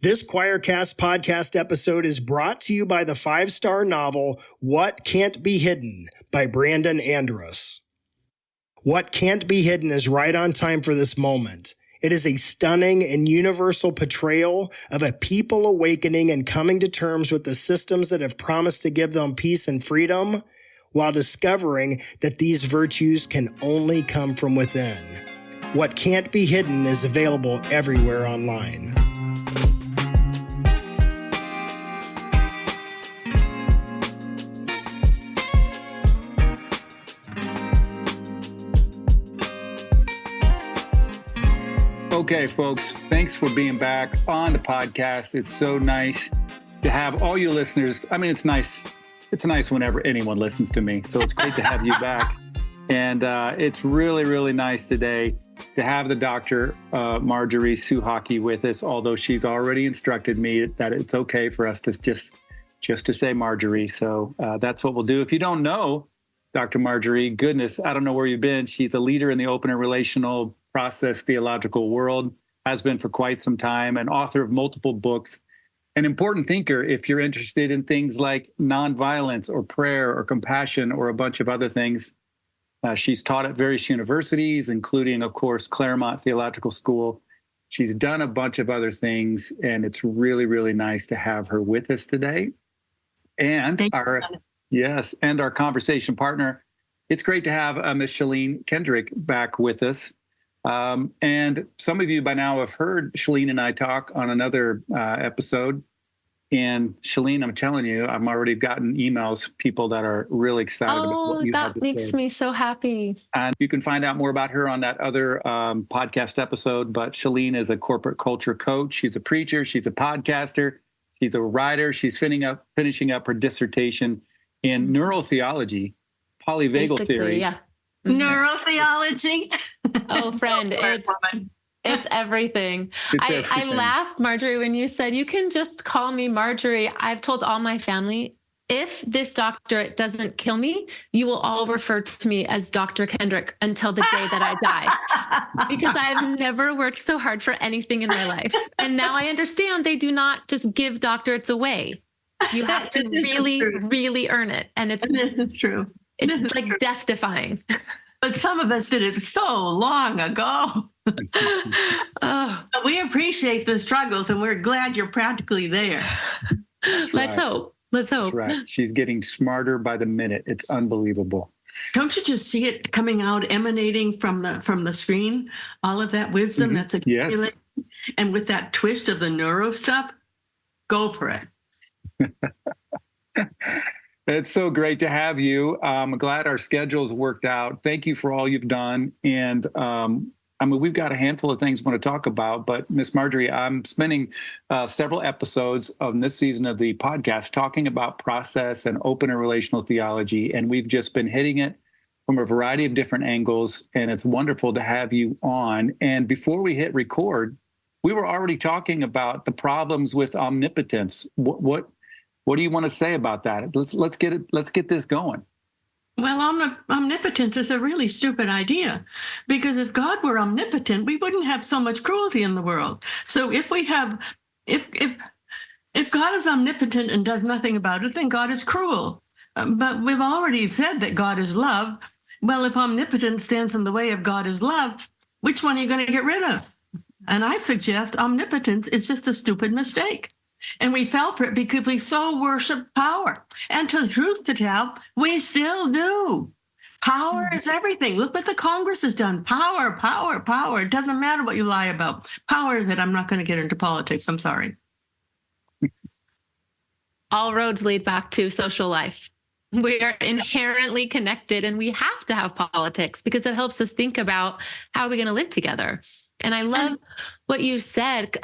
This Choircast podcast episode is brought to you by the 5-star novel What Can't Be Hidden by Brandon Andrus. What Can't Be Hidden is right on time for this moment. It is a stunning and universal portrayal of a people awakening and coming to terms with the systems that have promised to give them peace and freedom, while discovering that these virtues can only come from within. What Can't Be Hidden is available everywhere online. Okay, folks, thanks for being back on the podcast. It's so nice to have all you listeners. I mean, it's nice. It's nice whenever anyone listens to me. So it's great to have you back. And it's really, really nice today to have the Dr. Marjorie Suchocki with us, although she's already instructed me that it's okay for us to just to say Marjorie. So that's what we'll do. If you don't know Dr. Marjorie, goodness, I don't know where you've been. She's a leader in the open and relational process theological world, has been for quite some time, an author of multiple books, an important thinker if you're interested in things like nonviolence or prayer or compassion or a bunch of other things. She's taught at various universities, including, of course, Claremont Theological School. She's done a bunch of other things, and it's really, really nice to have her with us today. And our conversation partner. It's great to have Miss Shalene Kendrick back with us. And some of you by now have heard Shalene and I talk on another episode. And Shalene, I'm telling you, I've already gotten emails, people that are really excited about what you have to say. That makes me so happy. And you can find out more about her on that other podcast episode. But Shalene is a corporate culture coach. She's a preacher. She's a podcaster. She's a writer. She's finishing up her dissertation in neurotheology, polyvagal theory. Yeah. Neurotheology. Oh, friend, it's everything. I laughed, Marjorie, when you said, you can just call me Marjorie. I've told all my family, if this doctorate doesn't kill me, you will all refer to me as Dr. Kendrick until the day that I die. Because I've never worked so hard for anything in my life. And now I understand they do not just give doctorates away. You have to really, really earn it. And this is true. It's like death-defying. But some of us did it so long ago. We appreciate the struggles, and we're glad you're practically there. Let's hope. Let's hope. That's right. She's getting smarter by the minute. It's unbelievable. Don't you just see it coming out, emanating from the screen? All of that wisdom that's accumulating, and with that twist of the neuro stuff, go for it. It's so great to have you. I'm glad our schedules worked out. Thank you for all you've done. And we've got a handful of things we want to talk about, but Miss Marjorie, I'm spending several episodes of this season of the podcast talking about process and open and relational theology. And we've just been hitting it from a variety of different angles. And it's wonderful to have you on. And before we hit record, we were already talking about the problems with omnipotence. What do you want to say about that? Let's get this going. Well, omnipotence is a really stupid idea, because if God were omnipotent, we wouldn't have so much cruelty in the world. So if God is omnipotent and does nothing about it, then God is cruel. But we've already said that God is love. Well, if omnipotence stands in the way of God is love, which one are you going to get rid of? And I suggest omnipotence is just a stupid mistake. And we fell for it because we so worship power. And to the truth to tell, we still do. Power is everything. Look what the Congress has done. Power, power, power. It doesn't matter what you lie about. Power that I'm not going to get into politics. I'm sorry. All roads lead back to social life. We are inherently connected, and we have to have politics because it helps us think about how we're going to live together. And I love what you said.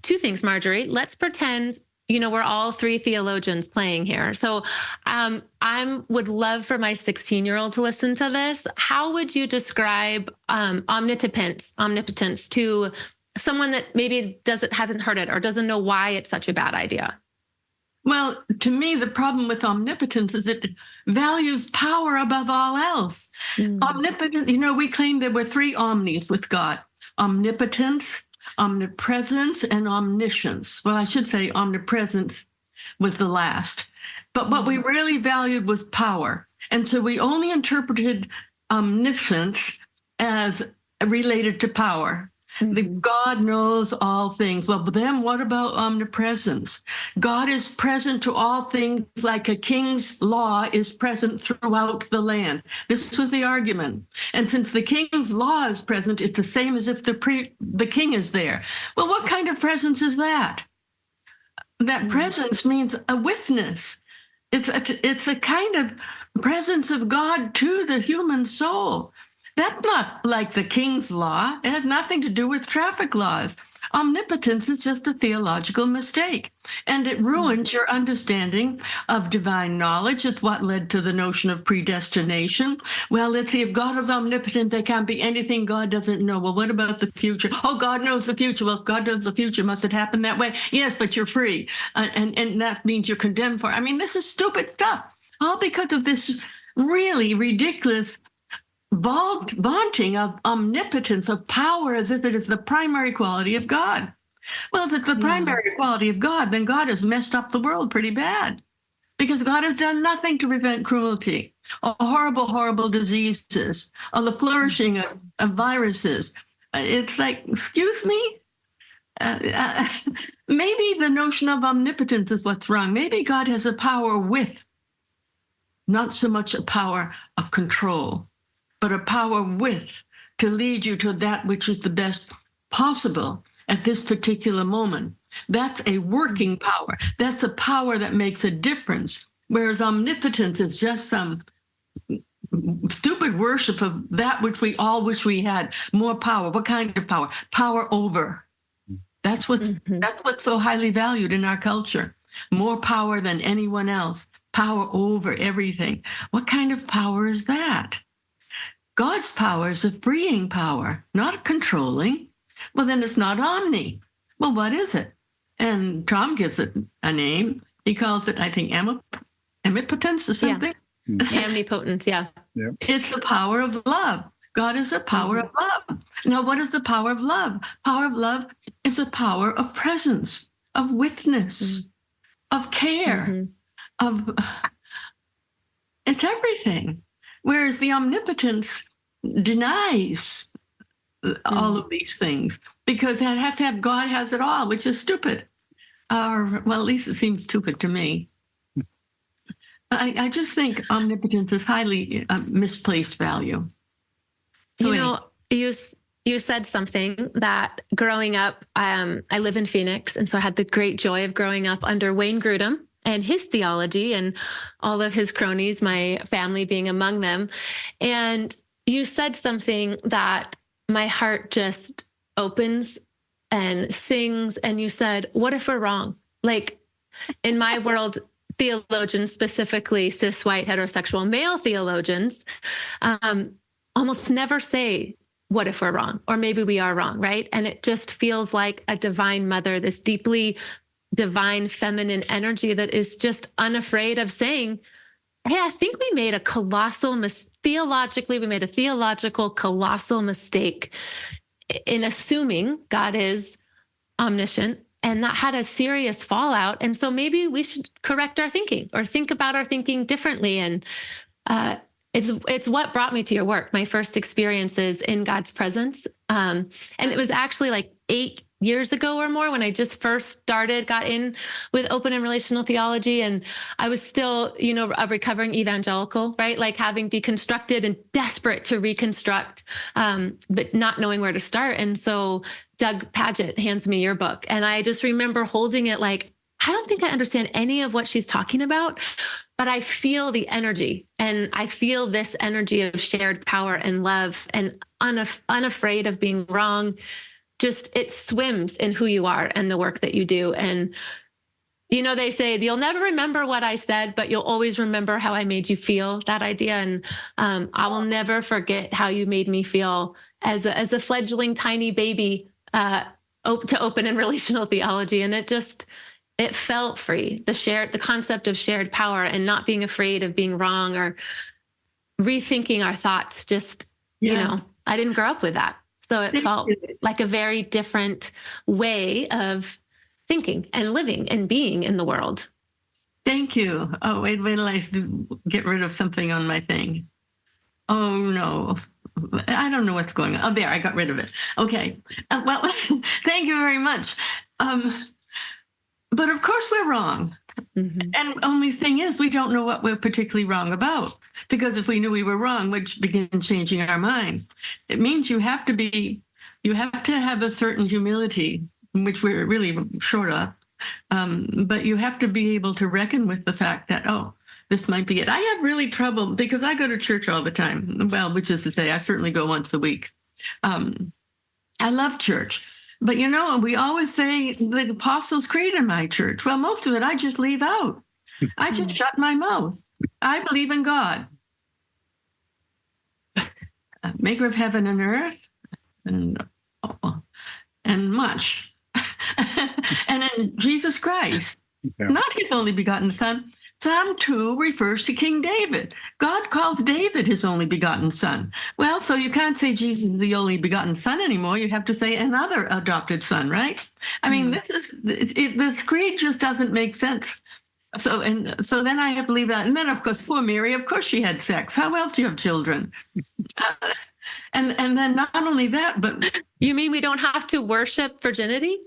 Two things, Marjorie. Let's pretend, we're all three theologians playing here. So I would love for my 16-year-old to listen to this. How would you describe omnipotence to someone that maybe hasn't heard it or doesn't know why it's such a bad idea? Well, to me, the problem with omnipotence is it values power above all else. Omnipotence, we claim there were three omnis with God: omnipotence, omnipresence and omniscience. Well, I should say omnipresence was the last. But what we really valued was power. And so we only interpreted omniscience as related to power. God knows all things. Well, but then what about omnipresence? God is present to all things like a king's law is present throughout the land. This was the argument. And since the king's law is present, it's the same as if the king is there. Well, what kind of presence is that? That presence means a witness. It's a kind of presence of God to the human soul. That's not like the king's law. It has nothing to do with traffic laws. Omnipotence is just a theological mistake, and it ruins your understanding of divine knowledge. It's what led to the notion of predestination. Well, let's see, if God is omnipotent, there can't be anything God doesn't know. Well, what about the future? Oh, God knows the future. Well, if God knows the future, must it happen that way? Yes, but you're free, and that means you're condemned for it. I mean, this is stupid stuff, all because of this really ridiculous vaunting of omnipotence, of power, as if it is the primary quality of God. Well, if it's the primary quality of God, then God has messed up the world pretty bad, because God has done nothing to prevent cruelty, or horrible, horrible diseases, or the flourishing of viruses. It's like, excuse me? Maybe the notion of omnipotence is what's wrong. Maybe God has a power with, not so much a power of control, but a power with to lead you to that which is the best possible at this particular moment. That's a working power. That's a power that makes a difference. Whereas omnipotence is just some stupid worship of that which we all wish we had, more power. What kind of power? Power over. That's what's so highly valued in our culture. More power than anyone else. Power over everything. What kind of power is that? God's power is a freeing power, not controlling. Well, then it's not omni. Well, what is it? And Tom gives it a name. He calls it, I think, omnipotence or something. Yeah. Omnipotence, yeah. It's the power of love. God is the power of love. Now, what is the power of love? Power of love is a power of presence, of witness, of care, it's everything. Whereas the omnipotence denies all of these things, because it has to have God has it all, which is stupid. Or, well, at least it seems stupid to me. I just think omnipotence is highly misplaced value. So you said something that growing up, I live in Phoenix, and so I had the great joy of growing up under Wayne Grudem and his theology and all of his cronies, my family being among them. And you said something that my heart just opens and sings. And you said, what if we're wrong? Like, in my world, theologians, specifically cis, white, heterosexual male theologians, almost never say, what if we're wrong? Or maybe we are wrong, right? And it just feels like a divine mother, this deeply divine feminine energy that is just unafraid of saying, hey, I think we made a theologically, we made a theological colossal mistake in assuming God is omniscient, and that had a serious fallout. And so maybe we should correct our thinking or think about our thinking differently. And it's what brought me to your work, my first experiences in God's presence. And it was actually like 8 years ago or more when I just first got in with Open and Relational Theology. And I was still, a recovering evangelical, right? Like having deconstructed and desperate to reconstruct, but not knowing where to start. And so Doug Paget hands me your book. And I just remember holding it like, I don't think I understand any of what she's talking about, but I feel the energy, and I feel this energy of shared power and love and unafraid of being wrong. Just, it swims in who you are and the work that you do. And, they say, you'll never remember what I said, but you'll always remember how I made you feel, that idea. And I will never forget how you made me feel as a fledgling tiny baby to Open and Relational Theology. And it felt free. The concept of shared power and not being afraid of being wrong or rethinking our thoughts. I didn't grow up with that. So it felt like a very different way of thinking and living and being in the world. Thank you. Oh, wait till I get rid of something on my thing. Oh, no. I don't know what's going on. Oh, there, I got rid of it. Okay. Well, thank you very much. But of course we're wrong. Mm-hmm. And only thing is, we don't know what we're particularly wrong about. Because if we knew we were wrong, we'd begin changing our minds. It means you have to have a certain humility, which we're really short of. But you have to be able to reckon with the fact that, oh, this might be it. I have really trouble because I go to church all the time. Well, which is to say, I certainly go once a week. I love church. But, we always say the Apostles' Creed in my church. Well, most of it I just leave out. I just shut my mouth. I believe in God, maker of heaven and earth, and much. And in Jesus Christ, not his only begotten Son. Psalm 2 refers to King David. God calls David his only begotten son. Well, so you can't say Jesus is the only begotten son anymore. You have to say another adopted son, right? I mean, this creed just doesn't make sense. So then I have to leave that. And then, of course, poor Mary, of course she had sex. How else do you have children? And then not only that, but... You mean we don't have to worship virginity?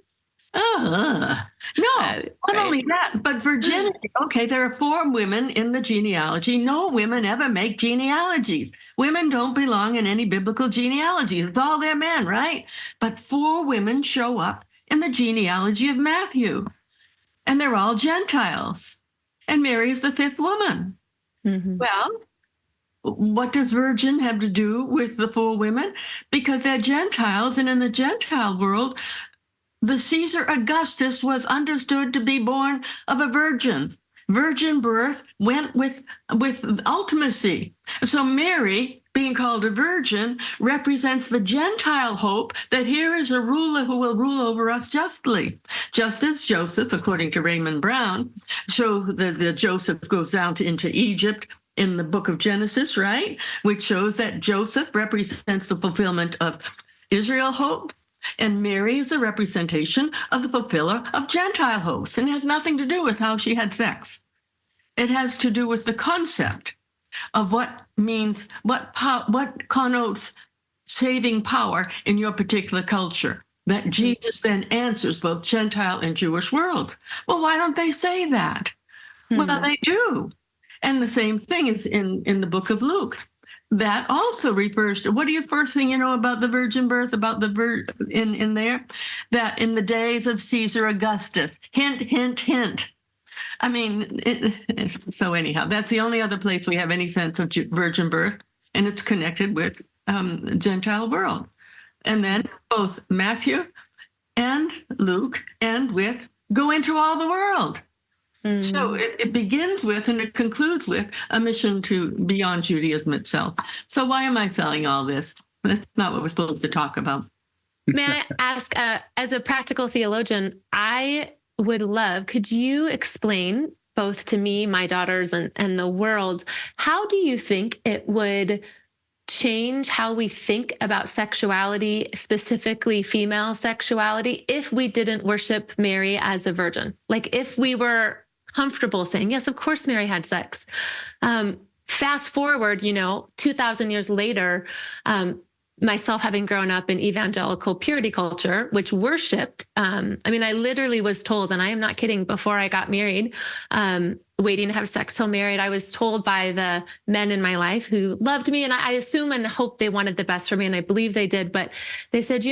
No, not only that, but virginity. Okay, there are 4 women in the genealogy. No women ever make genealogies. Women don't belong in any biblical genealogies. It's all their men, right? But 4 women show up in the genealogy of Matthew, and they're all Gentiles. And Mary is the 5th woman. Mm-hmm. Well, what does virgin have to do with the 4 women? Because they're Gentiles, and in the Gentile world, the Caesar Augustus was understood to be born of a virgin. Virgin birth went with ultimacy. So Mary, being called a virgin, represents the Gentile hope that here is a ruler who will rule over us justly. Just as Joseph, according to Raymond Brown, so the Joseph goes down into Egypt in the book of Genesis, right? Which shows that Joseph represents the fulfillment of Israel hope. And Mary is a representation of the fulfiller of Gentile hopes, and it has nothing to do with how she had sex. It has to do with the concept of what connotes saving power in your particular culture, that Jesus then answers both Gentile and Jewish worlds. Well, why don't they say that? Well, they do. And the same thing is in the book of Luke. That also refers to, what do you first thing you know about the virgin birth, about the in there? That in the days of Caesar Augustus, hint, hint, hint. I mean, so anyhow, that's the only other place we have any sense of virgin birth, and it's connected with Gentile world. And then both Matthew and Luke end with go into all the world. So it begins with and it concludes with a mission to beyond Judaism itself. So why am I selling all this? That's not what we're supposed to talk about. May I ask, as a practical theologian, I would love, could you explain both to me, my daughters, and the world, how do you think it would change how we think about sexuality, specifically female sexuality, if we didn't worship Mary as a virgin? Like if we were comfortable saying, yes, of course, Mary had sex. Fast forward, 2,000 years later, myself having grown up in evangelical purity culture, which worshiped, I literally was told, and I am not kidding, before I got married, waiting to have sex till married, I was told by the men in my life who loved me, and I assume and hope they wanted the best for me, and I believe they did, but they said,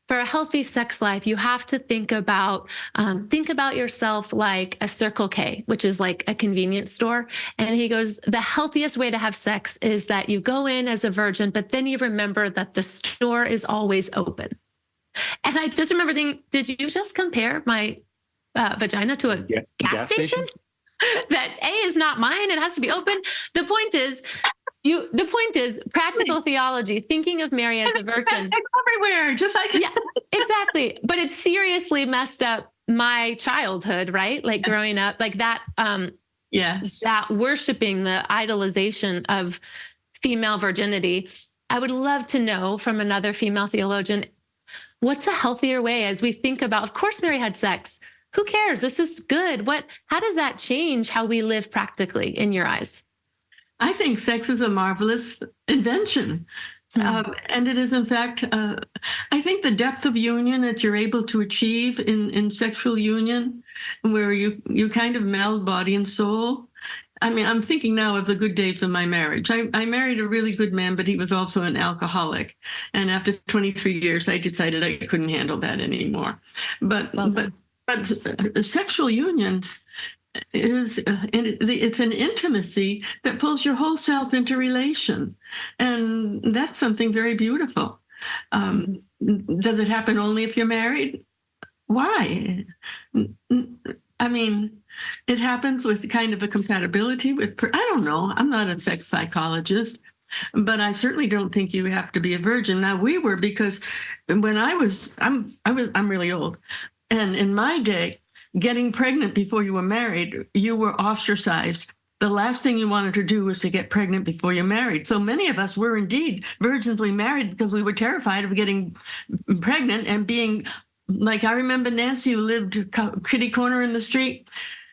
for a healthy sex life, you have to think about yourself like a Circle K, which is like a convenience store. And he goes, the healthiest way to have sex is that you go in as a virgin, but then you remember that the store is always open. And I just remember thinking, did you just compare my vagina to a gas station? That A is not mine. It has to be open. The point is, practical theology, thinking of Mary as a virgin. Sex everywhere, just like yeah, exactly. But it seriously messed up my childhood, right? Like growing up, like that. That worshiping, the idolization of female virginity. I would love to know from another female theologian, what's a healthier way as we think about, of course, Mary had sex. Who cares? This is good. How does that change how we live practically in your eyes? I think sex is a marvelous invention. And it is, in fact, I think the depth of union that you're able to achieve in sexual union, where you kind of meld body and soul. I mean, I'm thinking now of the good days of my marriage. I married a really good man, but he was also an alcoholic. And after 23 years, I decided I couldn't handle that anymore. But sexual union it's an intimacy that pulls your whole self into relation, and that's something very beautiful. Does it happen only if you're married? Why? I mean, it happens with kind of a compatibility with, I don't know, I'm not a sex psychologist, but I certainly don't think you have to be a virgin. Now, we were, because when I'm really old, and in my day, getting pregnant before you were married, you were ostracized. The last thing you wanted to do was to get pregnant before you're married. So many of us were indeed virginally married because we were terrified of getting pregnant and being, like, I remember Nancy, who lived kitty corner in the street.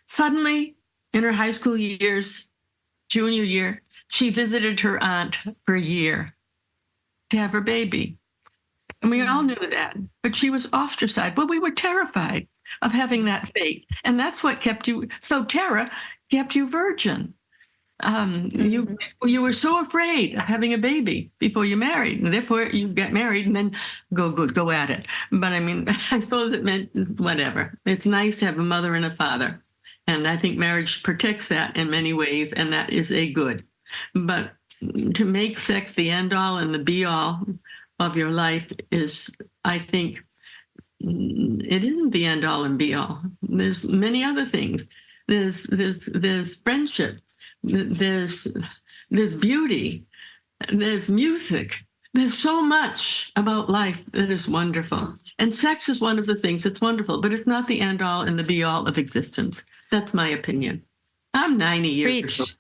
Suddenly, in her high school years, junior year, she visited her aunt for a year to have her baby. And we all knew that, but she was ostracized. But we were terrified of having that fate. And that's what kept you, so terror kept you virgin. You were so afraid of having a baby before you married, and therefore you get married and then go at it. But I mean, I suppose it meant whatever. It's nice to have a mother and a father. And I think marriage protects that in many ways, and that is a good. But to make sex the end all and the be all of your life is, I think, it isn't the end all and be all. There's many other things. There's friendship. There's beauty. There's music. There's so much about life that is wonderful. And sex is one of the things that's wonderful, but it's not the end all and the be all of existence. That's my opinion. I'm 90 years old.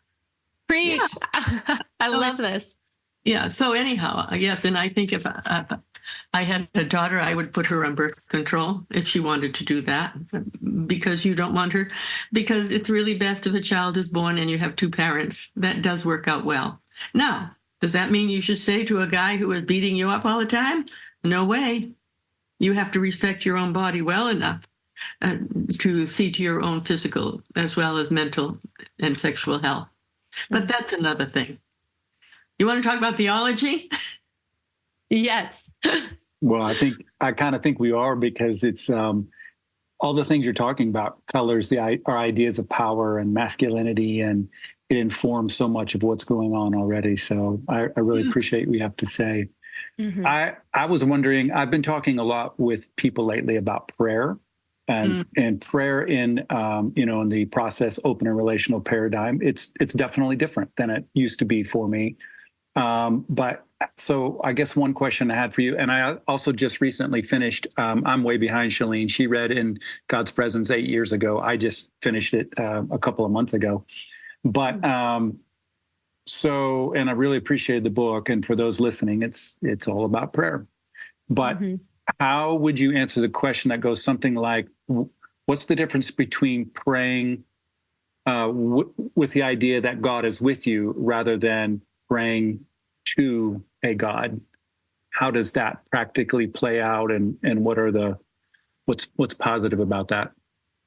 Preach. Yeah. I love this. Yeah. So anyhow, yes. And I think if I had a daughter, I would put her on birth control if she wanted to do that, because you don't want her, because it's really best if a child is born and you have two parents. That does work out well. Now, does that mean you should say to a guy who is beating you up all the time? No way. You have to respect your own body well enough to see to your own physical as well as mental and sexual health. But that's another thing. You want to talk about theology? Yes. Well, I kind of think we are, because it's all the things you're talking about colors our ideas of power and masculinity, and it informs so much of what's going on already. So I really appreciate what you have to say. Mm-hmm. I was wondering, I've been talking a lot with people lately about prayer and prayer in in the process open and relational paradigm. It's definitely different than it used to be for me. But so I guess one question I had for you, and I also just recently finished, I'm way behind Shalene. She read In God's Presence 8 years ago. I just finished it a couple of months ago. But and I really appreciated the book. And for those listening, it's all about prayer. But how would you answer the question that goes something like, what's the difference between praying with the idea that God is with you rather than praying to a God? How does that practically play out, and what are what's positive about that?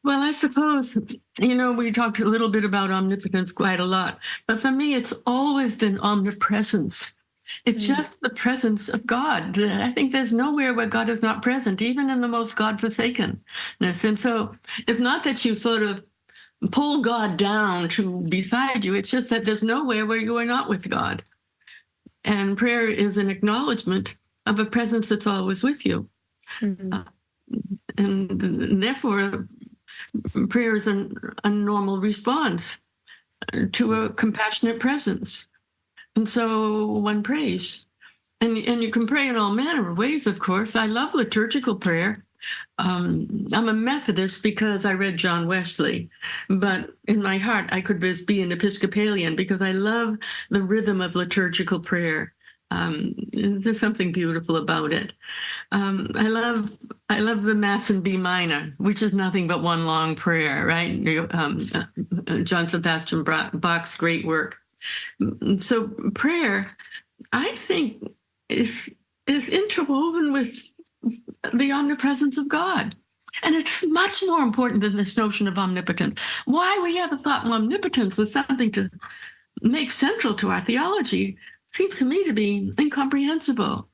Well, I suppose, we talked a little bit about omnipotence quite a lot, but for me, it's always been omnipresence. It's just the presence of God. I think there's nowhere where God is not present, even in the most God-forsakenness. And so it's not that you sort of pull God down to beside you. It's just that there's nowhere where you are not with God. And prayer is an acknowledgement of a presence that's always with you. Mm-hmm. And therefore, prayer is a normal response to a compassionate presence. And so one prays. And you can pray in all manner of ways, of course. I love liturgical prayer. I'm a Methodist because I read John Wesley, but in my heart, I could be an Episcopalian because I love the rhythm of liturgical prayer. There's something beautiful about it. I love the Mass in B minor, which is nothing but one long prayer, right? John Sebastian Bach's great work. So prayer, I think, is interwoven with the omnipresence of God. And it's much more important than this notion of omnipotence. Why we ever thought omnipotence was something to make central to our theology seems to me to be incomprehensible.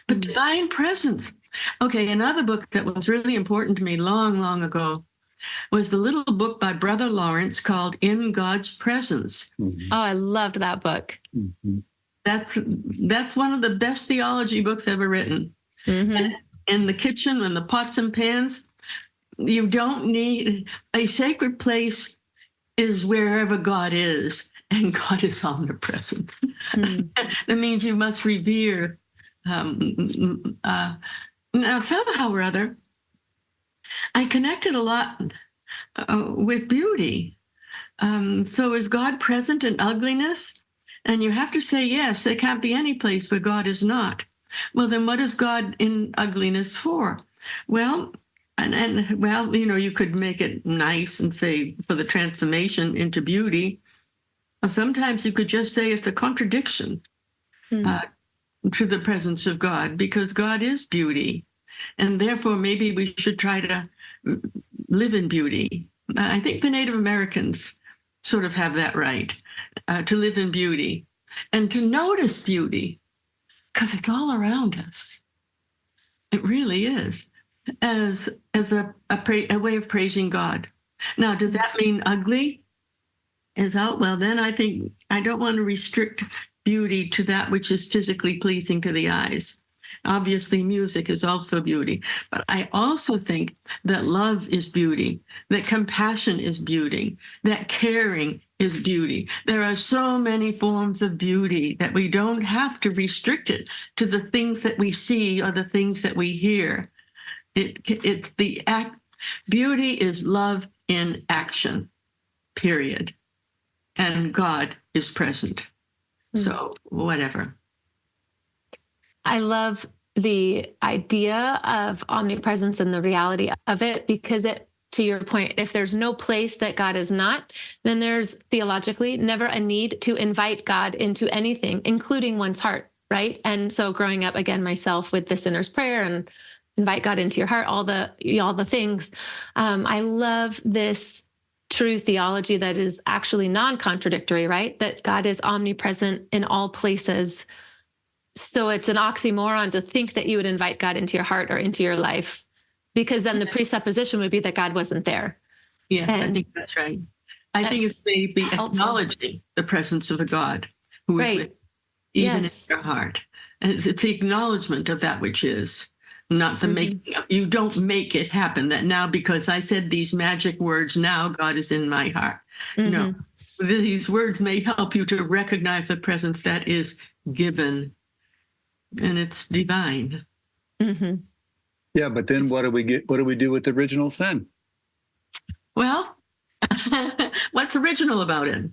But divine presence. Okay, another book that was really important to me long, long ago was the little book by Brother Lawrence called In God's Presence. Oh, I loved that book. That's one of the best theology books ever written. And in the kitchen and the pots and pans, you don't need a sacred place is wherever God is, and God is omnipresent. That means you must revere. Now, somehow or other, I connected a lot with beauty. So is God present in ugliness? And you have to say, yes, there can't be any place where God is not. Well, then what is God in ugliness for? Well, well, you could make it nice and say for the transformation into beauty. Or sometimes you could just say it's a contradiction to the presence of God, because God is beauty. And therefore, maybe we should try to live in beauty. I think the Native Americans sort of have that right, to live in beauty and to notice beauty, because it's all around us. It really is, as a way of praising God. Now, does that mean ugly is out? Well, then I think I don't want to restrict beauty to that which is physically pleasing to the eyes. Obviously, music is also beauty, but I also think that love is beauty, that compassion is beauty, that caring is beauty. There are so many forms of beauty that we don't have to restrict it to the things that we see or the things that we hear. It's the act. Beauty is love in action, period. And God is present. So whatever. I love the idea of omnipresence and the reality of it, because to your point, if there's no place that God is not, then there's theologically never a need to invite God into anything, including one's heart, right? And so growing up, again, myself with the sinner's prayer and invite God into your heart, all the things. I love this true theology that is actually non-contradictory, right? That God is omnipresent in all places. So it's an oxymoron to think that you would invite God into your heart or into your life, because then the presupposition would be that God wasn't there. Yes, I think that's right. I think it's maybe acknowledging the presence of a God who is with, even in your heart. And it's the acknowledgement of that which is, not the making up. You don't make it happen that now because I said these magic words, now God is in my heart. No, these words may help you to recognize a presence that is given, and it's divine. Yeah, but then what do we do with original sin? Well, what's original about it?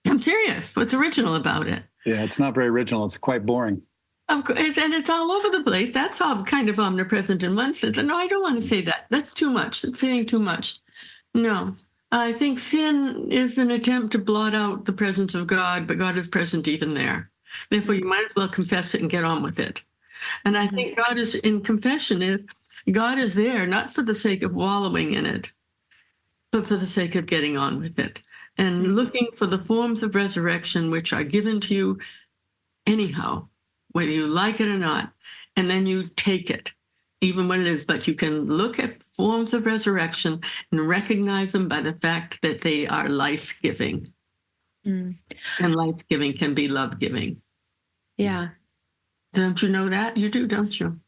I'm serious. What's original about it? Yeah, it's not very original. It's quite boring. Of course, and it's all over the place. That's all kind of omnipresent in one sense. And no, I don't want to say that. That's too much. It's saying too much. No, I think sin is an attempt to blot out the presence of God, but God is present even there. Therefore, you might as well confess it and get on with it. And I think God is in confession. God is there, not for the sake of wallowing in it, but for the sake of getting on with it and looking for the forms of resurrection which are given to you anyhow, whether you like it or not. And then you take it, even when it is. But you can look at forms of resurrection and recognize them by the fact that they are life-giving. And life-giving can be love-giving. Yeah. Don't you know that? You do, don't you?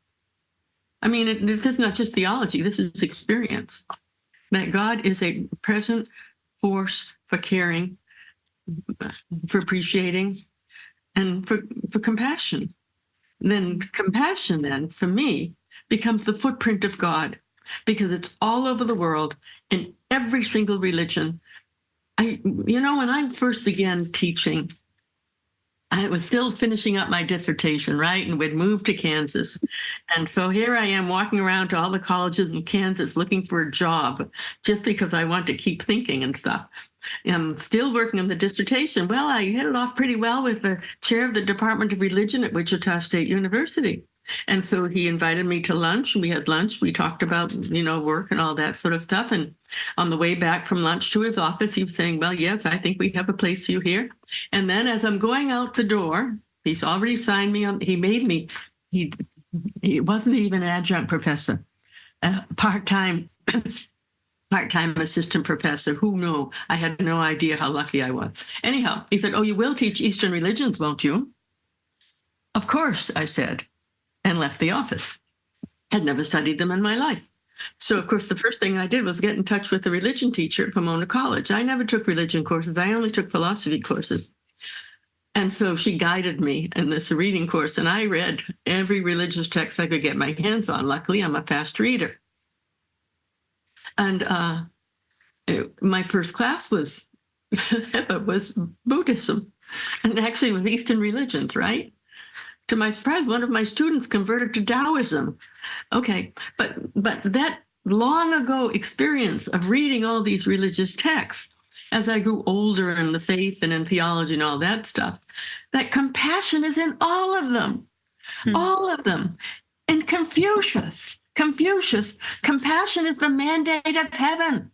I mean, this is not just theology. This is experience. That God is a present force for caring, for appreciating, and for compassion. Then compassion, then, for me, becomes the footprint of God, because it's all over the world in every single religion. When I first began teaching, I was still finishing up my dissertation, right? And we'd moved to Kansas. And so here I am walking around to all the colleges in Kansas looking for a job just because I want to keep thinking and stuff. I'm still working on the dissertation. Well, I hit it off pretty well with the chair of the Department of Religion at Wichita State University. And so he invited me to lunch, and we had lunch. We talked about, work and all that sort of stuff. And on the way back from lunch to his office, he was saying, well, yes, I think we have a place for you here. And then as I'm going out the door, he's already signed me on. He made me, he wasn't even an adjunct professor, part-time assistant professor. Who knew? I had no idea how lucky I was. Anyhow, he said, oh, you will teach Eastern religions, won't you? Of course, I said, and left the office. Had never studied them in my life. So, of course, the first thing I did was get in touch with the religion teacher at Pomona College. I never took religion courses. I only took philosophy courses. And so she guided me in this reading course, and I read every religious text I could get my hands on. Luckily, I'm a fast reader. And my first class was Buddhism, and actually it was Eastern religions, right? To my surprise, one of my students converted to Taoism. Okay, but that long ago experience of reading all these religious texts, as I grew older in the faith and in theology and all that stuff, that compassion is in all of them, all of them. And Confucius, compassion is the mandate of heaven.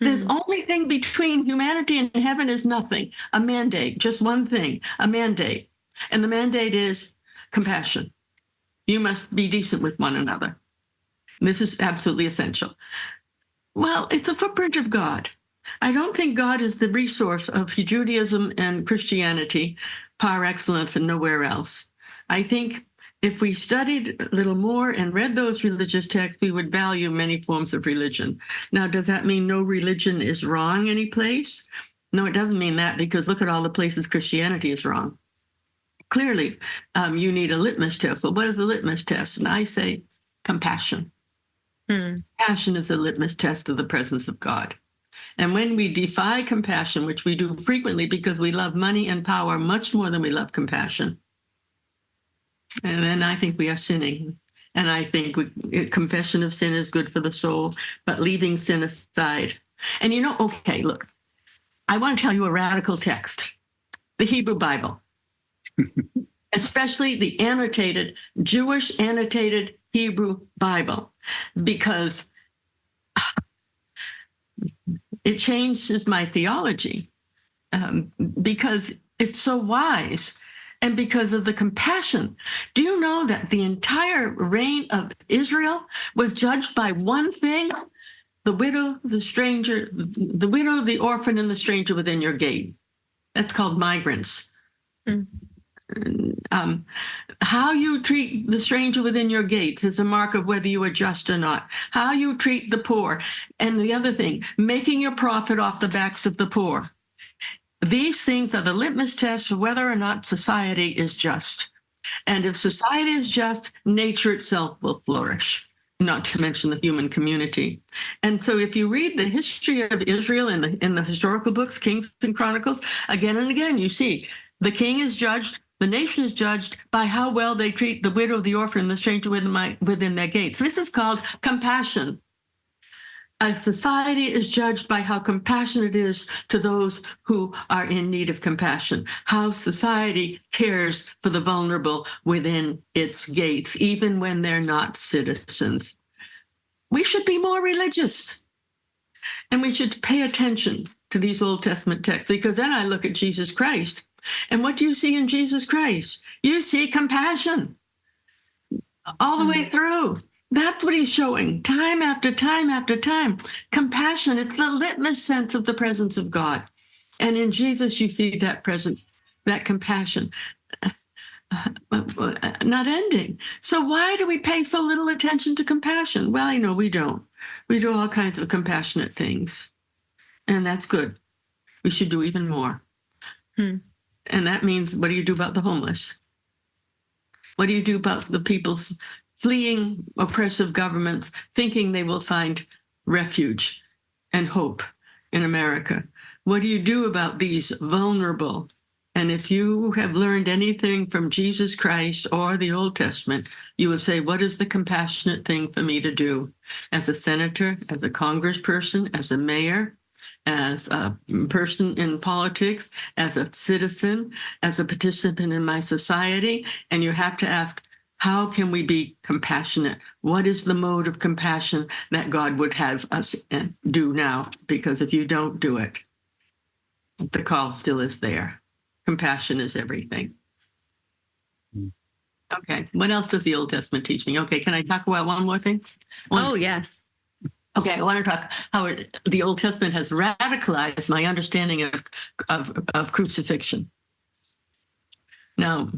There's only thing between humanity and heaven is nothing, a mandate, just one thing, a mandate. And the mandate is compassion. You must be decent with one another. This is absolutely essential. Well, it's a footprint of God. I don't think God is the resource of Judaism and Christianity par excellence and nowhere else. I think if we studied a little more and read those religious texts, we would value many forms of religion. Now, does that mean no religion is wrong any place? No, it doesn't mean that, because look at all the places Christianity is wrong. Clearly, you need a litmus test. Well, what is the litmus test? And I say compassion. Passion is a litmus test of the presence of God. And when we defy compassion, which we do frequently because we love money and power much more than we love compassion, and then I think we are sinning. And I think confession of sin is good for the soul, but leaving sin aside. And okay, look, I want to tell you a radical text, the Hebrew Bible. Especially the annotated, Jewish annotated Hebrew Bible, because it changes my theology, because it's so wise, and because of the compassion. Do you know that the entire reign of Israel was judged by one thing? The widow, the stranger, the widow, the orphan, and the stranger within your gate. That's called migrants. How you treat the stranger within your gates is a mark of whether you are just or not. How you treat the poor. And the other thing, making your profit off the backs of the poor. These things are the litmus test for whether or not society is just. And if society is just, nature itself will flourish, not to mention the human community. And so if you read the history of Israel in the historical books, Kings and Chronicles, again and again, you see the king is judged, the nation is judged by how well they treat the widow, the orphan, and the stranger within their gates. This is called compassion. A society is judged by how compassionate it is to those who are in need of compassion, how society cares for the vulnerable within its gates, even when they're not citizens. We should be more religious, and we should pay attention to these Old Testament texts, because then I look at Jesus Christ. And what do you see in Jesus Christ? You see compassion all the way through. That's what he's showing time after time after time. Compassion, it's the litmus sense of the presence of God. And in Jesus, you see that presence, that compassion, not ending. So why do we pay so little attention to compassion? Well, I know we don't. We do all kinds of compassionate things. And that's good. We should do even more. And that means, what do you do about the homeless? What do you do about the people fleeing oppressive governments, thinking they will find refuge and hope in America? What do you do about these vulnerable And if you have learned anything from Jesus Christ or the Old Testament, you would say, what is the compassionate thing for me to do as a senator, as a congressperson, as a mayor, as a person in politics, as a citizen, as a participant in my society? And you have to ask, how can we be compassionate? What is the mode of compassion that God would have us do now? Because if you don't do it, the call still is there. Compassion is everything. Okay, what else does the Old Testament teach me? Okay, can I talk about one more thing? Oh, yes. Okay, I want to talk how the Old Testament has radicalized my understanding of crucifixion. Now,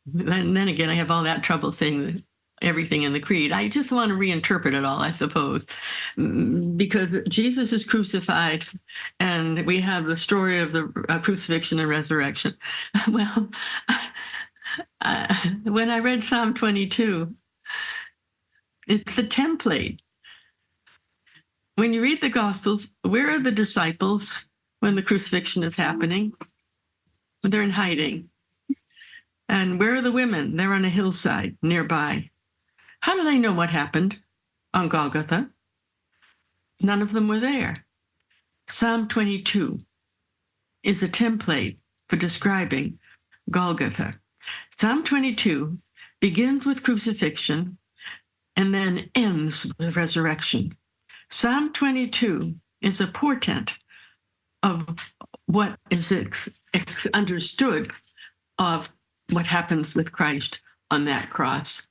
then again, I have all that trouble saying everything in the creed. I just want to reinterpret it all, I suppose, because Jesus is crucified and we have the story of the crucifixion and resurrection. Well, when I read Psalm 22, it's the template. When you read the Gospels, where are the disciples when the crucifixion is happening? They're in hiding. And where are the women? They're on a hillside nearby. How do they know what happened on Golgotha? None of them were there. Psalm 22 is a template for describing Golgotha. Psalm 22 begins with crucifixion and then ends with resurrection. Psalm 22 is a portent of what is understood of what happens with Christ on that cross.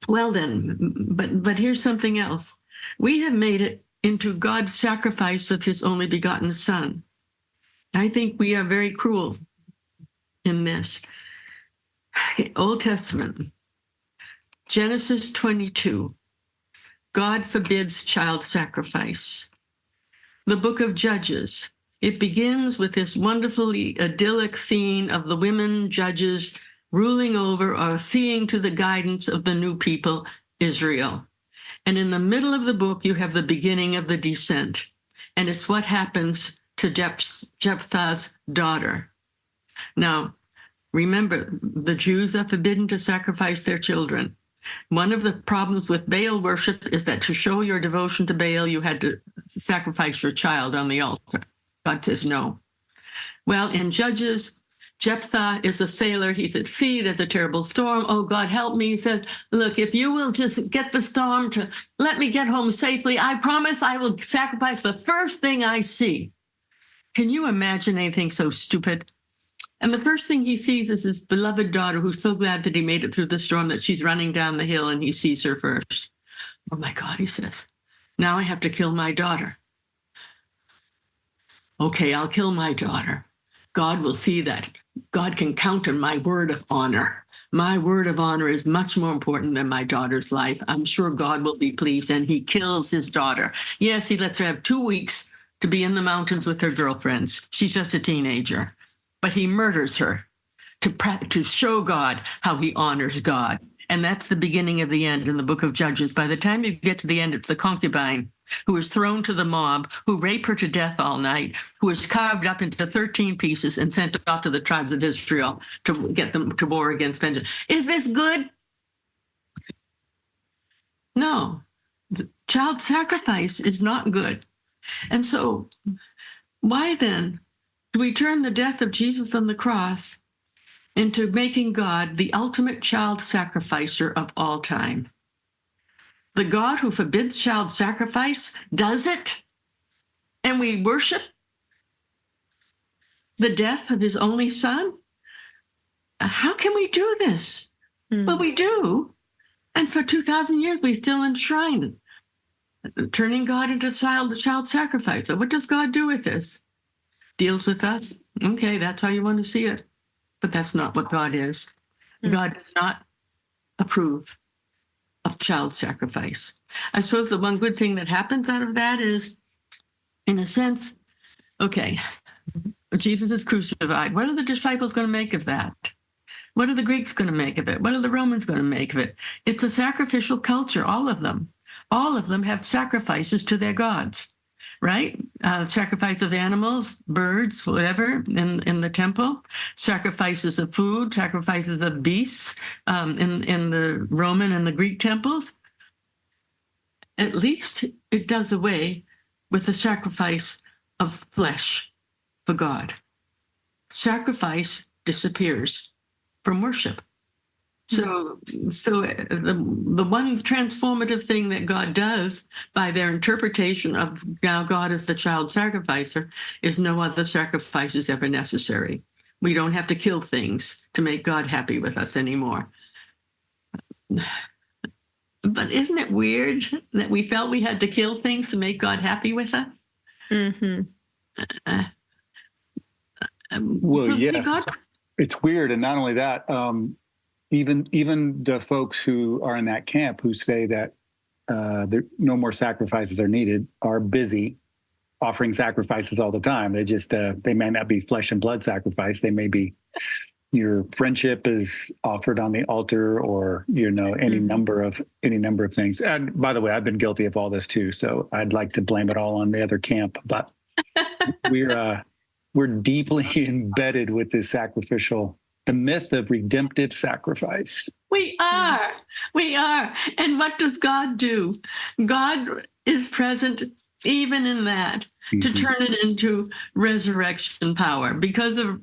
Well then, but here's something else. We have made it into God's sacrifice of his only begotten Son. I think we are very cruel in this. Old Testament, Genesis 22, God forbids child sacrifice. The book of Judges, it begins with this wonderfully idyllic scene of the women judges ruling over or seeing to the guidance of the new people, Israel. And in the middle of the book, you have the beginning of the descent. And it's what happens to Jephthah's daughter. Now, remember, the Jews are forbidden to sacrifice their children. One of the problems with Baal worship is that to show your devotion to Baal, you had to sacrifice your child on the altar. God says no. Well, in Judges, Jephthah is a sailor. He's at sea. There's a terrible storm. Oh, God, help me. He says, look, if you will just get the storm to let me get home safely, I promise I will sacrifice the first thing I see. Can you imagine anything so stupid? And the first thing he sees is his beloved daughter, who's so glad that he made it through the storm that she's running down the hill, and he sees her first. Oh, my God, he says, now I have to kill my daughter. Okay, I'll kill my daughter. God will see that. God can count on my word of honor. My word of honor is much more important than my daughter's life. I'm sure God will be pleased, and he kills his daughter. Yes, he lets her have 2 weeks to be in the mountains with her girlfriends. She's just a teenager. But he murders her to show God how he honors God. And that's the beginning of the end in the book of Judges. By the time you get to the end, it's the concubine who is thrown to the mob, who rape her to death all night, who is carved up into 13 pieces and sent off to the tribes of Israel to get them to war against vengeance. Is this good? No. Child sacrifice is not good. And so why then do we turn the death of Jesus on the cross into making God the ultimate child sacrificer of all time? The God who forbids child sacrifice does it, and we worship the death of his only son? How can we do this? But we do. And for 2,000 years, we still enshrine it, turning God into child sacrifice. So what does God do with this? Deals with us? Okay, that's how you want to see it. But that's not what God is. God does not approve of child sacrifice. I suppose the one good thing that happens out of that is, in a sense, okay, Jesus is crucified. What are the disciples going to make of that? What are the Greeks going to make of it? What are the Romans going to make of it? It's a sacrificial culture, all of them. All of them have sacrifices to their gods. right? Sacrifice of animals, birds, whatever, in the temple. Sacrifices of food, sacrifices of beasts in the Roman and the Greek temples. At least it does away with the sacrifice of flesh for God. Sacrifice disappears from worship. So the one transformative thing that God does by their interpretation of now God as the child sacrificer is no other sacrifice is ever necessary. We don't have to kill things to make God happy with us anymore. But isn't it weird that we felt we had to kill things to make God happy with us? Mm-hmm. Well, yes, it's weird. And not only that, even the folks who are in that camp who say that no more sacrifices are needed are busy offering sacrifices all the time. They just they may not be flesh and blood sacrifice. They may be your friendship is offered on the altar, or any number of things. And by the way, I've been guilty of all this too, so I'd like to blame it all on the other camp. But we're deeply embedded with this the myth of redemptive sacrifice. We are. And what does God do? God is present even in that, to turn it into resurrection power because of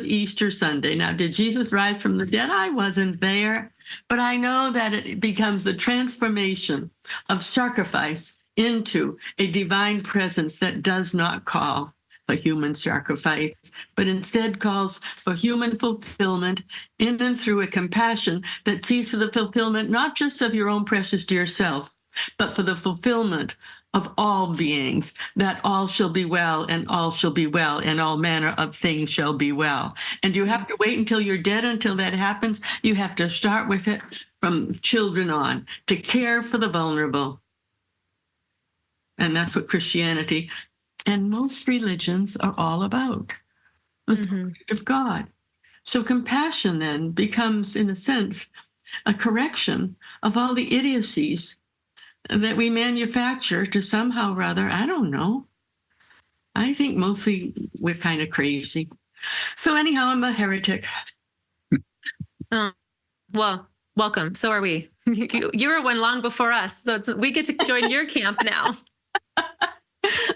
Easter Sunday. Now, did Jesus rise from the dead? I wasn't there, but I know that it becomes the transformation of sacrifice into a divine presence that does not call for human sacrifice, but instead calls for human fulfillment in and through a compassion that sees to the fulfillment not just of your own precious dear self, but for the fulfillment of all beings, that all shall be well, and all shall be well, and all manner of things shall be well. And you have to wait until you're dead until that happens. You have to start with it from children on, to care for the vulnerable. And that's what Christianity and most religions are all about, the thought of God. So compassion then becomes, in a sense, a correction of all the idiocies that we manufacture to somehow or other, I don't know. I think mostly we're kind of crazy. So anyhow, I'm a heretic. Well, welcome. So are we. You were one long before us, so we get to join your camp now.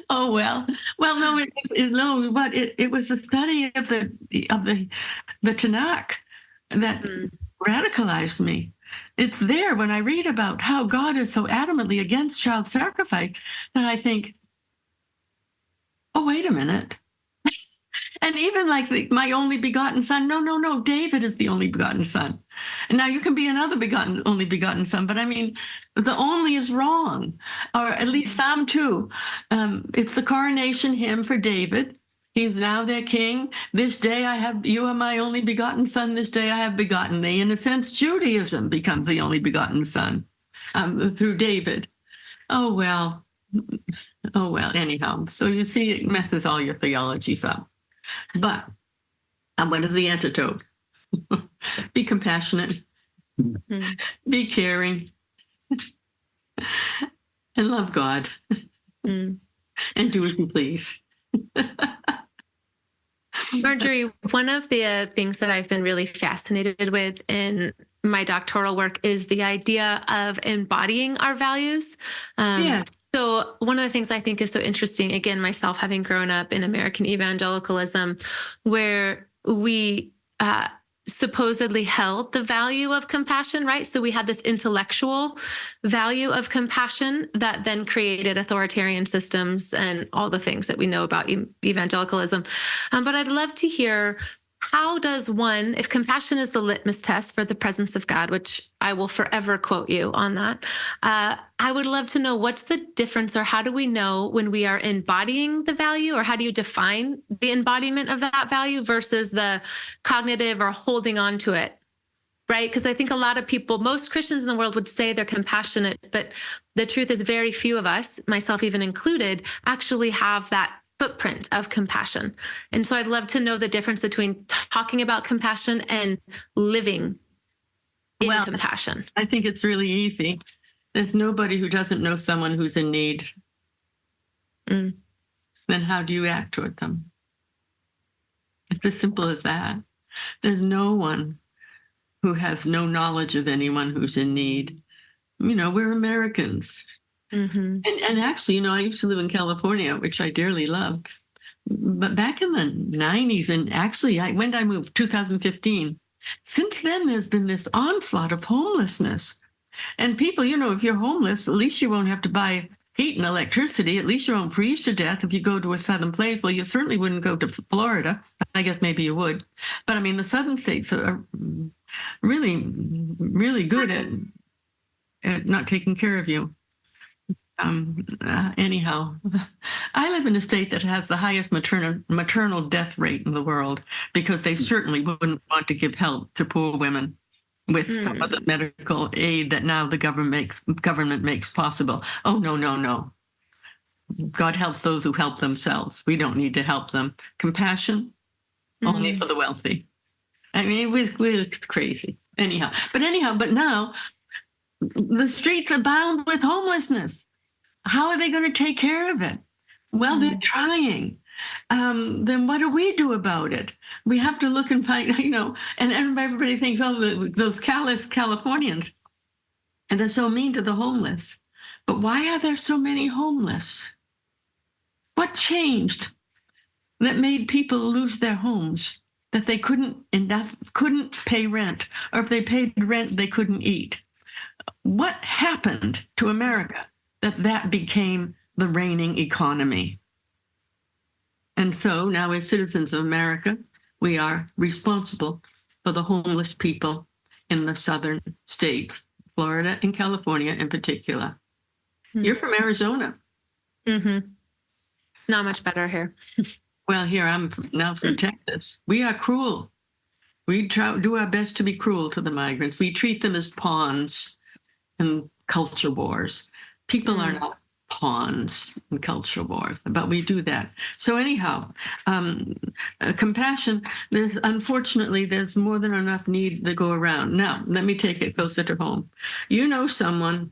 Oh well. No, it was a study of the Tanakh that radicalized me. It's there when I read about how God is so adamantly against child sacrifice that I think, oh, wait a minute. And even like my only begotten son, no, David is the only begotten son. And now you can be another only begotten son, but I mean, the only is wrong. Or at least Psalm 2. It's the coronation hymn for David. He's now their king. This day you are my only begotten son. This day I have begotten thee. In a sense, Judaism becomes the only begotten son through David. Oh, well, anyhow. So you see, it messes all your theologies up. But what is the antidote? Be compassionate, be caring, and love God, and do as you please. Marjorie, one of the things that I've been really fascinated with in my doctoral work is the idea of embodying our values. So one of the things I think is so interesting, again, myself having grown up in American evangelicalism, where we supposedly held the value of compassion, right? So we had this intellectual value of compassion that then created authoritarian systems and all the things that we know about evangelicalism. But I'd love to hear, how does one, if compassion is the litmus test for the presence of God, which I will forever quote you on that, I would love to know what's the difference, or how do we know when we are embodying the value, or how do you define the embodiment of that value versus the cognitive or holding on to it, right? Because I think a lot of people, most Christians in the world would say they're compassionate, but the truth is very few of us, myself even included, actually have that footprint of compassion. And so I'd love to know the difference between talking about compassion and living in compassion. I think it's really easy. There's nobody who doesn't know someone who's in need. Mm. then how do you act toward them? It's as simple as that. There's no one who has no knowledge of anyone who's in need. We're Americans. Mm-hmm. And actually, I used to live in California, which I dearly loved. But back in the 90s, and actually, when I moved, 2015, since then, there's been this onslaught of homelessness. And people, if you're homeless, at least you won't have to buy heat and electricity. At least you won't freeze to death if you go to a southern place. Well, you certainly wouldn't go to Florida. I guess maybe you would. But I mean, the southern states are really, really good at not taking care of you. Anyhow, I live in a state that has the highest maternal death rate in the world, because they certainly wouldn't want to give help to poor women with some of the medical aid that now the government makes possible. Oh, no. God helps those who help themselves. We don't need to help them. Compassion, only for the wealthy. I mean, it was crazy. But now the streets abound with homelessness. How are they going to take care of it? Well, they're trying. Then what do we do about it? We have to look and find, and everybody thinks, those callous Californians, and they're so mean to the homeless. But why are there so many homeless? What changed that made people lose their homes, that they couldn't pay rent, or if they paid rent, they couldn't eat? What happened to America that became the reigning economy? And so now, as citizens of America, we are responsible for the homeless people in the southern states, Florida and California in particular. You're from Arizona. Mm-hmm. It's not much better here. Well, here I'm now from Texas. We are cruel. We do our best to be cruel to the migrants. We treat them as pawns in culture wars. People are not pawns in culture wars, but we do that. So anyhow, compassion, unfortunately, there's more than enough need to go around. Now, let me take it closer to home. You know someone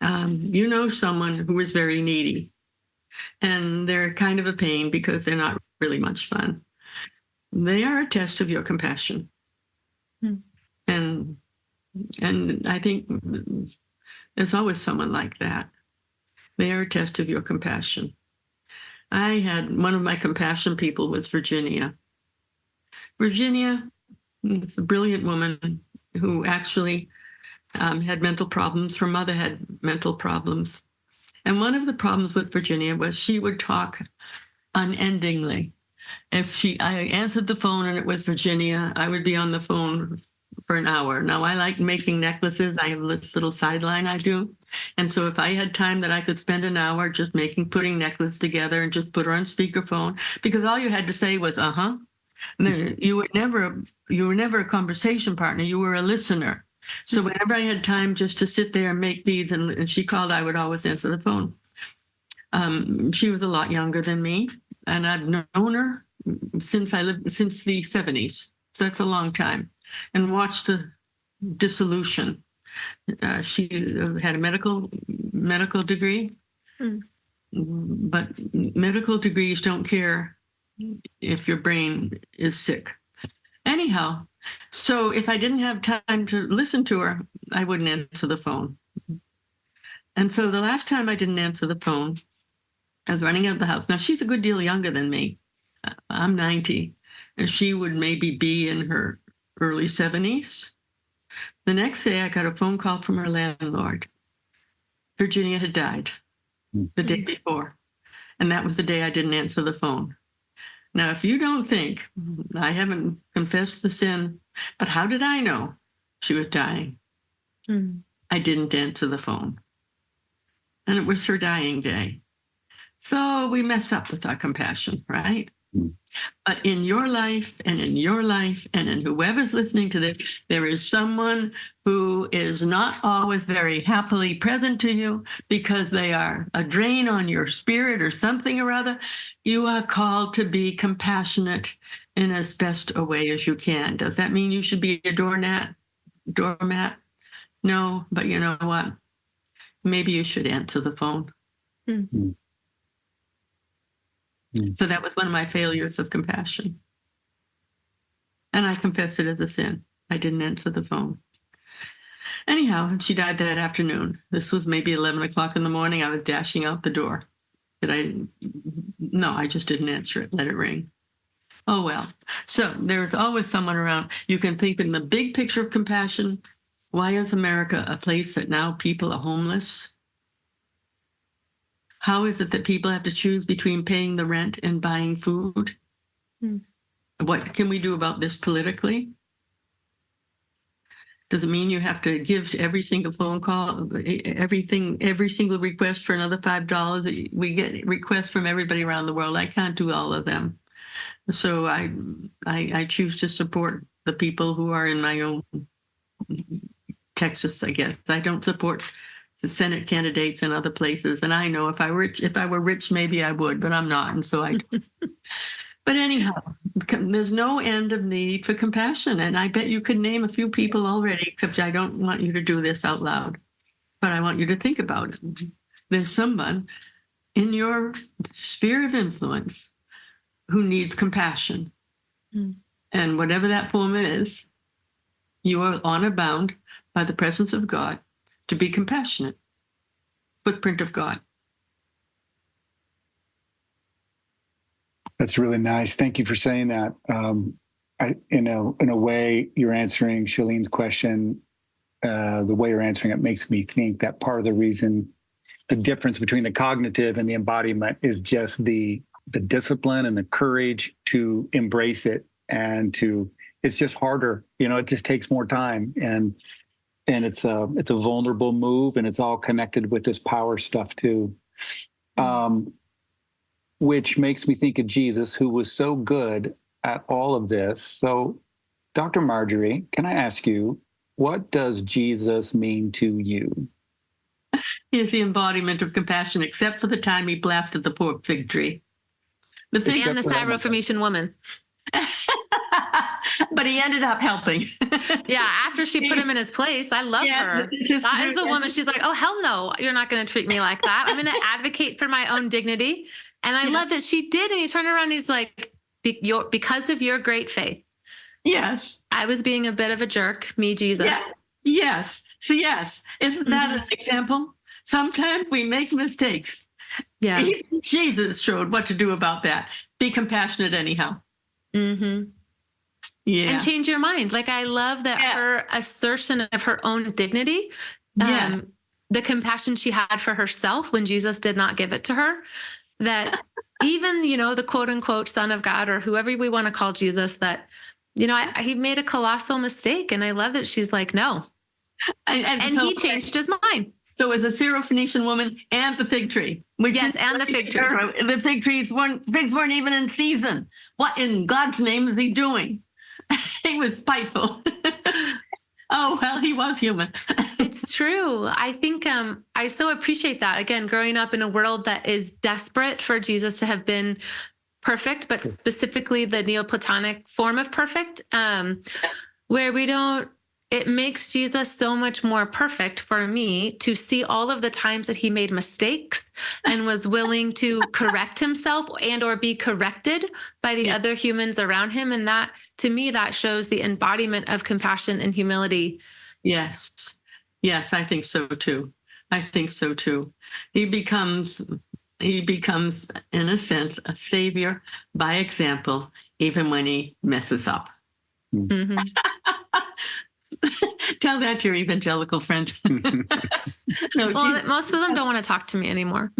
who is very needy, and they're kind of a pain because they're not really much fun. They are a test of your compassion. And I think there's always someone like that. They are a test of your compassion. I had one of my compassion people was Virginia. Virginia was a brilliant woman who actually had mental problems. Her mother had mental problems. And one of the problems with Virginia was she would talk unendingly. If I answered the phone and it was Virginia, I would be on the phone for an hour. Now, I like making necklaces. I have this little sideline I do. And so if I had time that I could spend an hour just putting necklaces together and just put her on speakerphone, because all you had to say was, uh-huh. You were never a conversation partner. You were a listener. So whenever I had time just to sit there and make beads and she called, I would always answer the phone. She was a lot younger than me, and I've known her since the 70s. So that's a long time. And watched the dissolution. She had a medical degree, but medical degrees don't care if your brain is sick. Anyhow, so if I didn't have time to listen to her, I wouldn't answer the phone. And so the last time I didn't answer the phone, I was running out of the house. Now, she's a good deal younger than me. I'm 90, and she would maybe be in her early 70s. The next day, I got a phone call from her landlord. Virginia had died the day before, and that was the day I didn't answer the phone. Now, if you don't think, I haven't confessed the sin, but how did I know she was dying? I didn't answer the phone. And it was her dying day. So we mess up with our compassion, right? But in your life and in your life and in whoever's listening to this, there is someone who is not always very happily present to you because they are a drain on your spirit or something or other. You are called to be compassionate in as best a way as you can. Does that mean you should be a doormat? No, but you know what? Maybe you should answer the phone. So that was one of my failures of compassion. And I confess it as a sin. I didn't answer the phone. Anyhow, she died that afternoon. This was maybe 11 o'clock in the morning. I was dashing out the door. I just didn't answer it. Let it ring. Oh, well. So there's always someone around. You can think in the big picture of compassion. Why is America a place that now people are homeless? How is it that people have to choose between paying the rent and buying food? What can we do about this politically? Does it mean you have to give to every single phone call, every single request for another $5? We get requests from everybody around the world. I can't do all of them. So I choose to support the people who are in my own Texas, I guess. I don't support the Senate candidates in other places. And I know if I were rich, maybe I would, but I'm not. And so I don't. But anyhow, there's no end of need for compassion. And I bet you could name a few people already, except I don't want you to do this out loud. But I want you to think about it. There's someone in your sphere of influence who needs compassion. And whatever that form is, you are honor bound by the presence of God to be compassionate. Footprint of God. That's really nice. Thank you for saying that. In a way, you're answering Shalene's question. The way you're answering it makes me think that part of the reason, the difference between the cognitive and the embodiment is just the discipline and the courage to embrace it, and it's just harder. It just takes more time, and it's a vulnerable move, and it's all connected with this power stuff too. Which makes me think of Jesus, who was so good at all of this. So, Dr. Marjorie, can I ask you, what does Jesus mean to you? He is the embodiment of compassion, except for the time he blasted the poor fig tree. And the Syrophoenician woman. But he ended up helping. Yeah, after she put him in his place. I love her. That is a woman. She's like, oh, hell no, you're not going to treat me like that. I'm going to advocate for my own dignity. And I love that she did. And he turned around and he's like, because of your great faith. Yes. I was being a bit of a jerk, me, Jesus. Yes. So yes. Isn't that an example? Sometimes we make mistakes. Yeah. Even Jesus showed what to do about that. Be compassionate anyhow. Mm-hmm. Yeah. And change your mind. Like, I love that her assertion of her own dignity, the compassion she had for herself when Jesus did not give it to her, that even, the quote unquote son of God, or whoever we want to call Jesus, that, he made a colossal mistake. And I love that she's like, no. And so, he changed his mind. So it was a Syrophoenician woman and the fig tree. And the fig tree. The figs weren't even in season. What in God's name is he doing? He was spiteful. Oh, well, he was human. It's true. I think I so appreciate that. Again, growing up in a world that is desperate for Jesus to have been perfect, but specifically the Neoplatonic form of perfect, where it makes Jesus so much more perfect for me to see all of the times that he made mistakes and was willing to correct himself and or be corrected by the other humans around him. And that, to me, that shows the embodiment of compassion and humility. Yes. Yes, I think so too. He becomes, in a sense, a savior by example, even when he messes up. Mm-hmm. Tell that to your evangelical friends. Most of them don't want to talk to me anymore.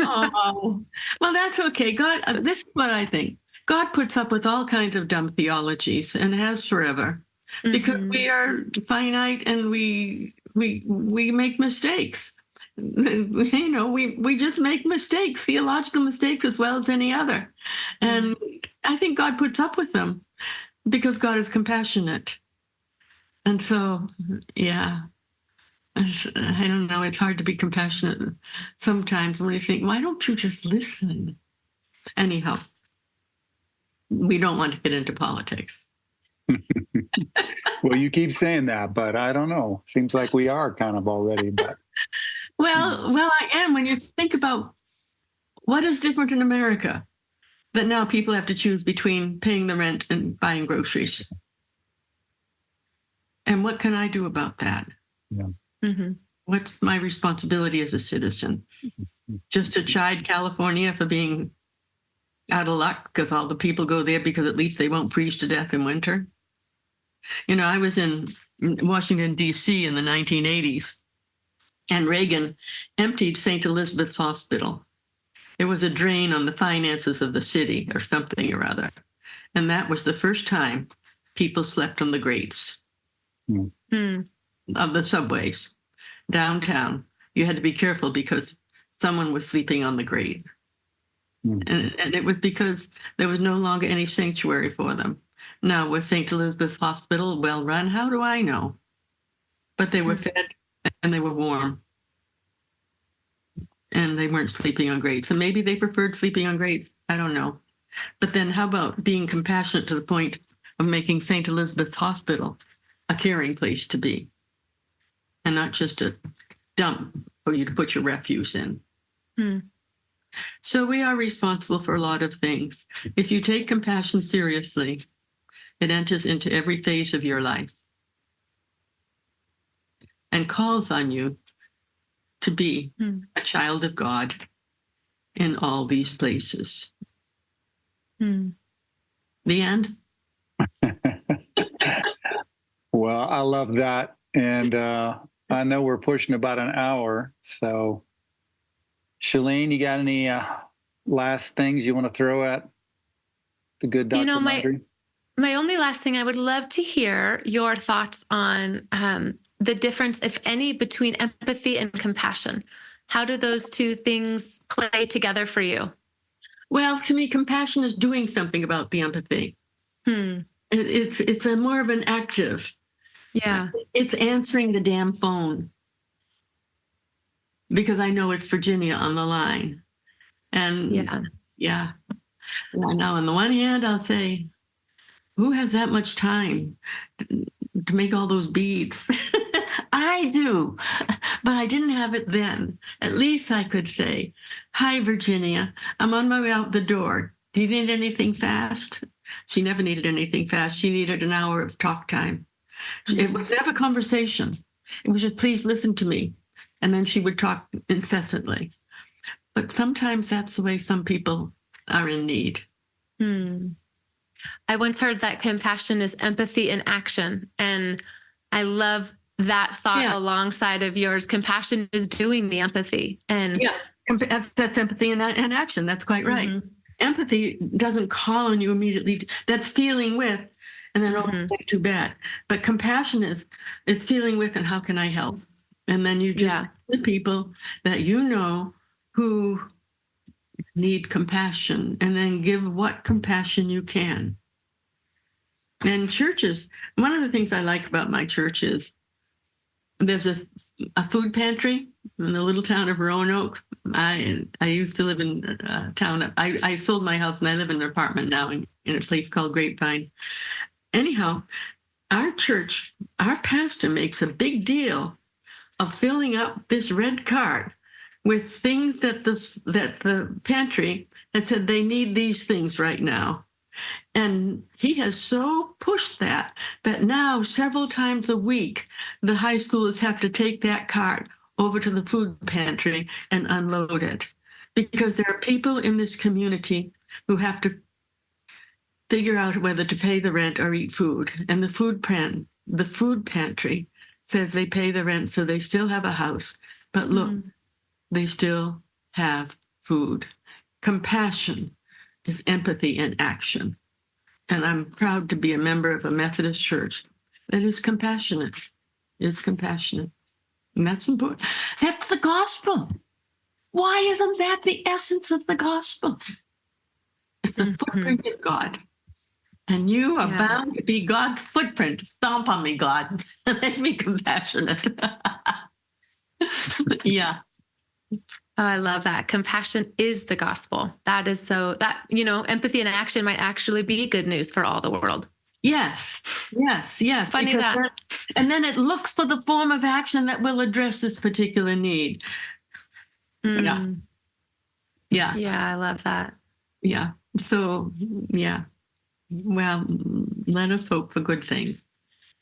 Oh, well, that's okay. God, this is what I think. God puts up with all kinds of dumb theologies and has forever, because we are finite and we make mistakes. We just make mistakes, theological mistakes as well as any other. And I think God puts up with them because God is compassionate. And so, I don't know, it's hard to be compassionate sometimes when you think, why don't you just listen? Anyhow, we don't want to get into politics. Well, you keep saying that, but I don't know. Seems like we are kind of already. But Well, I am. When you think about what is different in America, But now people have to choose between paying the rent and buying groceries. And what can I do about that? Yeah. Mm-hmm. What's my responsibility as a citizen? Just to chide California for being out of luck because all the people go there because at least they won't freeze to death in winter? You know, I was in Washington, D.C. in the 1980s, and Reagan emptied St. Elizabeth's Hospital. It was a drain on the finances of the city or something or other. And that was the first time people slept on the grates of the subways downtown. You had to be careful because someone was sleeping on the grate. And it was because there was no longer any sanctuary for them. Now, was St. Elizabeth's Hospital well run? How do I know? But they were fed and they were warm. And they weren't sleeping on grates. And maybe they preferred sleeping on grates. I don't know. But then how about being compassionate to the point of making St. Elizabeth's Hospital a caring place to be and not just a dump for you to put your refuse in? So we are responsible for a lot of things. If you take compassion seriously, it enters into every phase of your life and calls on you to be a child of God in all these places. The end. Well, I love that. And I know we're pushing about an hour. So, Shalene, you got any last things you want to throw at the good Dr. Marjorie? My only last thing, I would love to hear your thoughts on the difference, if any, between empathy and compassion. How do those two things play together for you? Well, to me, compassion is doing something about the empathy. It's a more of an active. Yeah. It's answering the damn phone because I know it's Virginia on the line. And yeah. Now, on the one hand, I'll say, who has that much time to make all those beads? I do, but I didn't have it then. At least I could say, hi, Virginia, I'm on my way out the door. Do you need anything fast? She never needed anything fast. She needed an hour of talk time. It was never conversation. It was just, please listen to me. And then she would talk incessantly. But sometimes that's the way some people are in need. I once heard that compassion is empathy in action. And I love that thought alongside of yours. Compassion is doing the empathy. And that's empathy in action. That's quite right. Empathy doesn't call on you immediately. That's feeling with, and then, that's too bad. But compassion it's feeling with and how can I help? And then you just the people that you know who need compassion, and then give what compassion you can. And churches, one of the things I like about my church is there's a food pantry in the little town of Roanoke. I used to live in a town. I sold my house and I live in an apartment now in a place called Grapevine. Anyhow, our church, our pastor makes a big deal of filling up this red cart with things that the pantry had said they need these things right now. And he has so pushed that now several times a week, the high schoolers have to take that cart over to the food pantry and unload it. Because there are people in this community who have to figure out whether to pay the rent or eat food. And the food pantry says they pay the rent, so they still have a house. But look, they still have food. Compassion is empathy in action. And I'm proud to be a member of a Methodist church that is compassionate. And that's important. That's the gospel. Why isn't that the essence of the gospel? It's the footprint of God. And you are bound to be God's footprint. Stomp on me, God. Make me compassionate. Yeah. Oh, I love that. Compassion is the gospel. That is empathy in action might actually be good news for all the world. Yes. Funny that. And then it looks for the form of action that will address this particular need. Yeah, I love that. Yeah. So, yeah. Well, let us hope for good things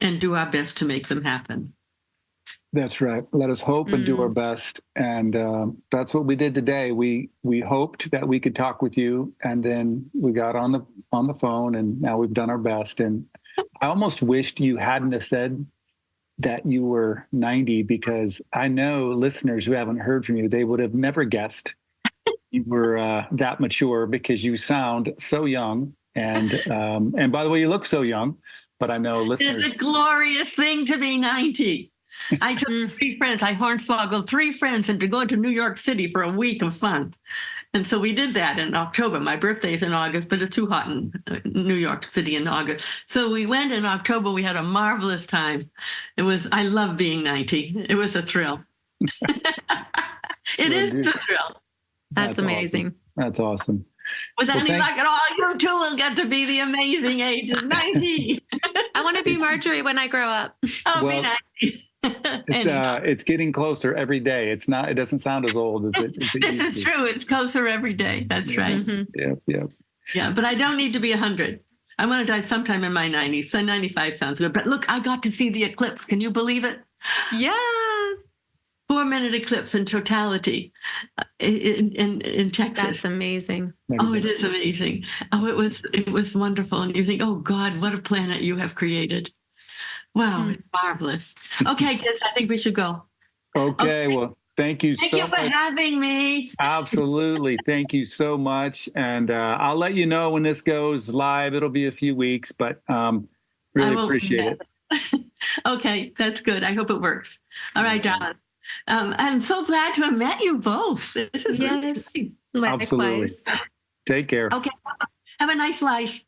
and do our best to make them happen. That's right. Let us hope and do our best. And that's what we did today. We hoped that we could talk with you, and then we got on the phone, and now we've done our best. And I almost wished you hadn't have said that you were 90, because I know listeners who haven't heard from you, they would have never guessed you were that mature, because you sound so young. And by the way, you look so young. But I know listeners. It's a glorious thing to be 90. I took 3 friends. I hornswoggled 3 friends into going to New York City for a week of fun. And so we did that in October. My birthday is in August, but it's too hot in New York City in August. So we went in October. We had a marvelous time. I love being 90. It was a thrill. It is a thrill. That's amazing. Awesome. That's awesome. With any luck at all, you too will get to be the amazing age of 90. I want to be Marjorie when I grow up. Oh, be 90. It's getting closer every day. It doesn't sound as old as it This is true. It's closer every day. That's right. Yeah. Yeah, but I don't need to be 100. I want to die sometime in my 90s. So 95 sounds good. But look, I got to see the eclipse. Can you believe it? Yeah. 4-minute eclipse in totality in Texas. That's amazing. Oh, it is amazing. Oh, it was wonderful. And you think, oh God, what a planet you have created. Wow, it's marvelous. Okay, kids, I think we should go. Okay. Well, thank you so much. Thank you for having me. Absolutely. Thank you so much. And I'll let you know when this goes live. It'll be a few weeks, but really appreciate it. Okay, that's good. I hope it works. All right, Don. I'm so glad to have met you both. This is really Likewise. Absolutely. Take care. Okay. Have a nice life.